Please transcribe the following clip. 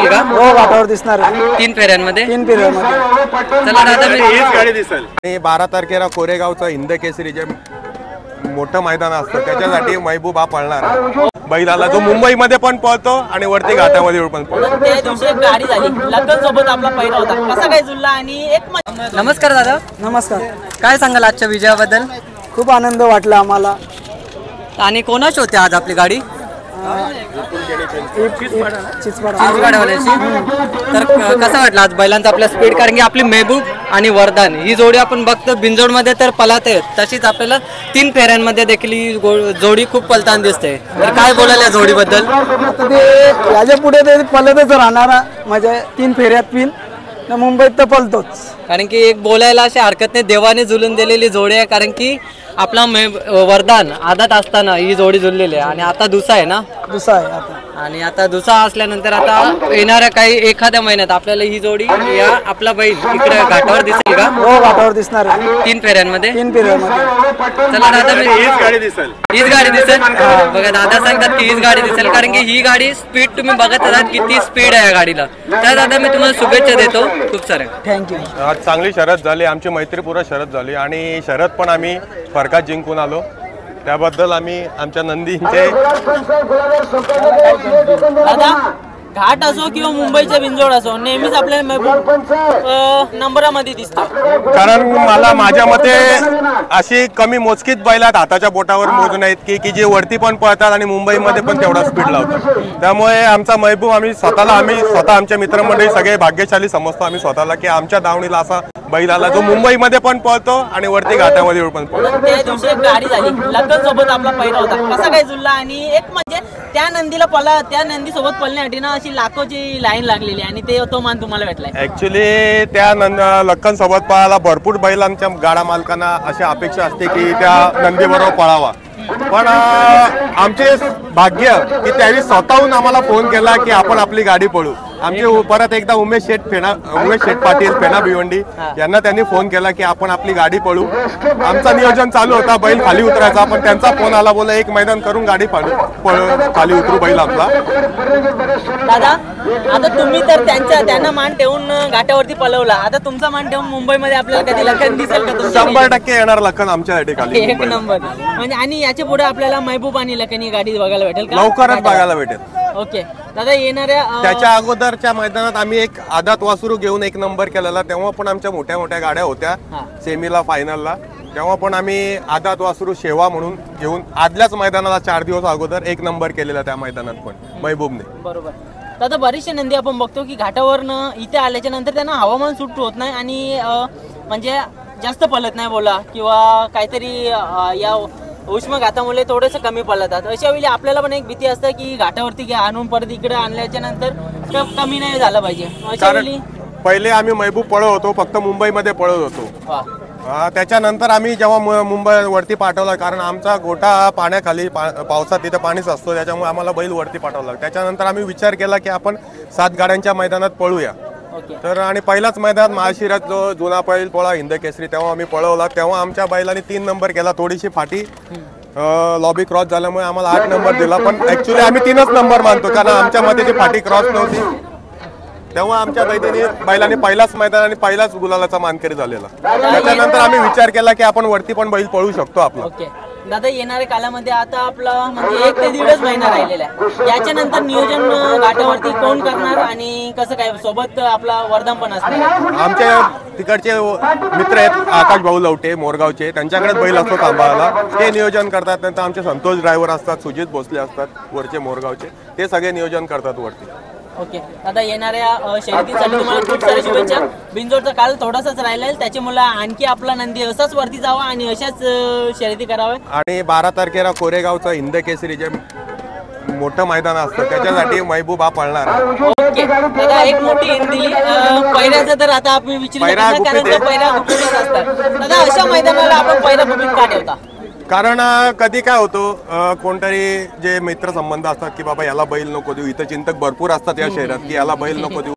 दिसेल का? हो, घाटावर दिसणार आहे. 3 फेऱ्यांमध्ये. 3 फेऱ्यांमध्ये. चला दादा, हीच गाडी दिसेल. आणि 12 तारखेला कोरेगावचं हिंद केसरी जे मोठं मैदान असतं त्याच्यासाठी महबूब हा पळणार आहे. बैलाला जो मुंबईमध्ये पण पळतो आणि वरती घाटामध्ये पण पळतो. त्या दिवशी एक गाडी झाली, लग्न सोबत आपला पहिला होता, कसा काय जुळला आणि एक नमस्कार दादा. नमस्कार. काय सांगाल आजच्या विजयाबद्दल? खूप आनंद वाटला आम्हाला. आणि कोणाची होती आज आपली गाडी? चिचपाडावाल्याची. तर कसं वाटलं आज बैलांचा आपल्या स्पीड? कारण की आपली महबूब आणि वरदान ही जोडी आपण बघतो बिंजोडमध्ये तर पळते, तशीच आपल्याला 3 फेऱ्यांमध्ये देखील ही जोडी खूप पळताना दिसते. तर काय बोलाल या जोडीबद्दल? आता ते याच्या पुढे ते पळतच राहणार, म्हणजे 3 फेऱ्यात पिन मुंबईत तर पळतोच. कारण की एक बोलायला अशी हरकत नाही, देवाने जुळून दिलेली जोडी आहे. कारण की आपला वरदान आदात असताना ही जोडी जुळलेली आहे आणि आता दुसरा आहे ना? दुसरा आहे आता. आणि आता दुसरा असल्यानंतर आता येणाऱ्या काही एखाद्या महिन्यात आपल्याला ही जोडी या आपला बैल इकडे घाटावर दिसेल का? हो, घाटावर दिसणार आहे. 3 फेऱ्यांमध्ये. 3 फेऱ्यांमध्ये. चला दादा, हीच गाडी दिसेल. हीच गाडी दिसेल. बघा दादा सांगतात की हीच गाडी दिसेल, कारण की ही गाडी स्पीड तुम्ही बघत आहात किती स्पीड आहे या गाडीला. तर दादा मी तुम्हाला शुभेच्छा देतो खूप साऱ्या. थँक्यू. आज चांगली शर्यत झाली, आमची मैत्रीपूर्ण शर्यत झाली आणि शर्यत पण आम्ही फरकात जिंकून आलो. त्याबद्दल आम्ही आमच्या नंदींचे दादा, घाट असो किंवा मुंबईच्या बिंजोड असो, नेहमीच आपल्या महबूब नंबरामध्ये दिसतो. कारण मला माझ्या मते अशी कमी मोजकीच बैल आहेत हाताच्या बोटावर मोजून आहेत की जे वरती पण पळतात आणि मुंबईमध्ये पण तेवढा स्पीड लावतात. त्यामुळे आमचा महबूब आम्ही स्वतः आमच्या मित्रमंडळी सगळे भाग्यशाली समजतो आम्ही स्वतःला की आमच्या दावणीला असा बैल आला जो मुंबईमध्ये पण पळतो आणि वरती घाटामध्ये पण पळतो. त्या दिवशी एक गाडी झाली, लग्न सोबत आपला पहिला होता, कसा काय जुळला आणि एक म्हणजे त्या नंदी सोबत पळण्यासाठी ना अशी लाखोची लाईन लागलेली आणि तो मान तुम्हाला भेटलाय. ऍक्च्युली त्या लक्कन सोबत पळायला भरपूर बैलांच्या गाडा मालकांना अशी अपेक्षा असते की त्या नंदी बरोबर पळावा. पण आमचे भाग्य की त्यावेळी स्वतःहून आम्हाला फोन केला की आपण आपली गाडी पळू. आमचे परत एकदा उमेश शेठ पाटील फेना भिवंडी यांना त्यांनी फोन केला की आपण आपली गाडी पळू. आमचा नियोजन चालू होता बैल खाली उतरायचा, पण त्यांचा फोन आला, बोला एक मैदान करून गाडी खाली उतरू बैल आपला. दादा, आता तुम्ही तर त्यांना मान ठेवून घाटावरती पळवला, आता तुमचा मान ठेवून मुंबईमध्ये आपल्याला कधी लखन दिसेल का? 100% येणार लखन आमच्यासाठी खाली. एक नंबर. म्हणजे आणि याच्या पुढे आपल्याला महबूब आणि लखन ही गाडी बघायला भेटेल का? लवकरच बघायला भेटेल. ओके दादा, येणाऱ्या त्याच्या अगोदरच्या मैदानात आम्ही एक आदात वासरू घेऊन 1 नंबर केलेला. तेव्हा पण आमच्या मोठ्या मोठ्या गाड्या होत्या सेमीला फायनलला. तेव्हा पण आम्ही आदात वासरू शेवा म्हणून घेऊन आदल्याच मैदानाला 4 दिवस अगोदर 1 नंबर केलेला त्या मैदानात पण महबूबने. बरोबर. दादा, बरीचशे नंदी आपण बघतो की घाटावरनं इथे आल्याच्या नंतर त्यांना हवामान सुट होत नाही आणि म्हणजे जास्त पळत नाही बोला किंवा काहीतरी या उष्माघातामुळे थोडेसे कमी पळतात. अशा वेळी आपल्याला पण एक भीती असते की घाटावरती आणून परत इकडे आणल्याच्या नंतर कमी नाही झालं पाहिजे. अशा वेळी पहिले आम्ही महबूब पळत होतो, फक्त मुंबईमध्ये पळत होतो. त्याच्यानंतर आम्ही जेव्हा मुंबई वरती पाठवला, कारण आमचा गोठा पाण्याखाली पावसात तिथे पाणीच असतो, त्याच्यामुळे आम्हाला बैल वरती पाठवला. त्याच्यानंतर आम्ही विचार केला की आपण 7 गाड्यांच्या मैदानात पळूया. तर आणि पहिलाच मैदान महाशिरात जो जुना बैल पळा हिंद केसरी तेव्हा आम्ही पळवला. तेव्हा आमच्या बैलाने 3 नंबर केला. थोडीशी फाटी लॉबी क्रॉस झाल्यामुळे आम्हाला 8 नंबर दिला, पण ऍक्च्युली आम्ही 3च नंबर मानतो कारण आमच्या मध्ये ती फाटी क्रॉस नव्हती. तेव्हा आमच्या बैलाने पहिलाच मैदान आणि पहिलाच गुलालाचा मानकरी झालेला. त्याच्यानंतर आम्ही विचार केला की आपण वरती पण बैल पळू शकतो आपला. दादा, येणाऱ्या कालामध्ये आता आपला म्हणजे 1 ते 1.5 महिना राहिलेला आहे. याच्यानंतर नियोजन घाटावरती कोण करणार आणि कसं काय? सोबत आपला वरदान पण असणार. आमच्या तिकडचे मित्र आहेत आकाश भाऊ लवटे मोरगावचे, त्यांच्याकडे बैल असतो सांभाळायला, ते नियोजन करतात. नंतर आमचे संतोष ड्रायव्हर असतात, सुजित भोसले असतात वरचे मोरगावचे, ते सगळे नियोजन करतात वरती. ओके दादा, येणाऱ्या शर्यतीसाठी तुम्हाला खूप साऱ्या शुभेच्छा. बिंजोडचा काल थोडासाच राहिला आहे, त्याच्यामुळे आणखी आपला नंदी असाच वरती जावा आणि अशाच शर्यती कराव्या. आणि 12 तारखेला कोरेगावचं हिंद केसरी जे मोठं मैदान असतं त्याच्यासाठी महबूब हा पळणार. ओके दादा, एक मोठी हिंद दिली पहिल्याचं, तर आता आपण विचारू कारण पहिला गुपित असतात. दादा, अशा मैदानाला आपण पहिला गुपित का ठेवता? कारण कधी काय होतो, कोणतरी जे मित्र संबंध असतात की बाबा याला बैल नको देऊ, इथं चिंतक भरपूर असतात या शहरात की याला बैल नको देऊ,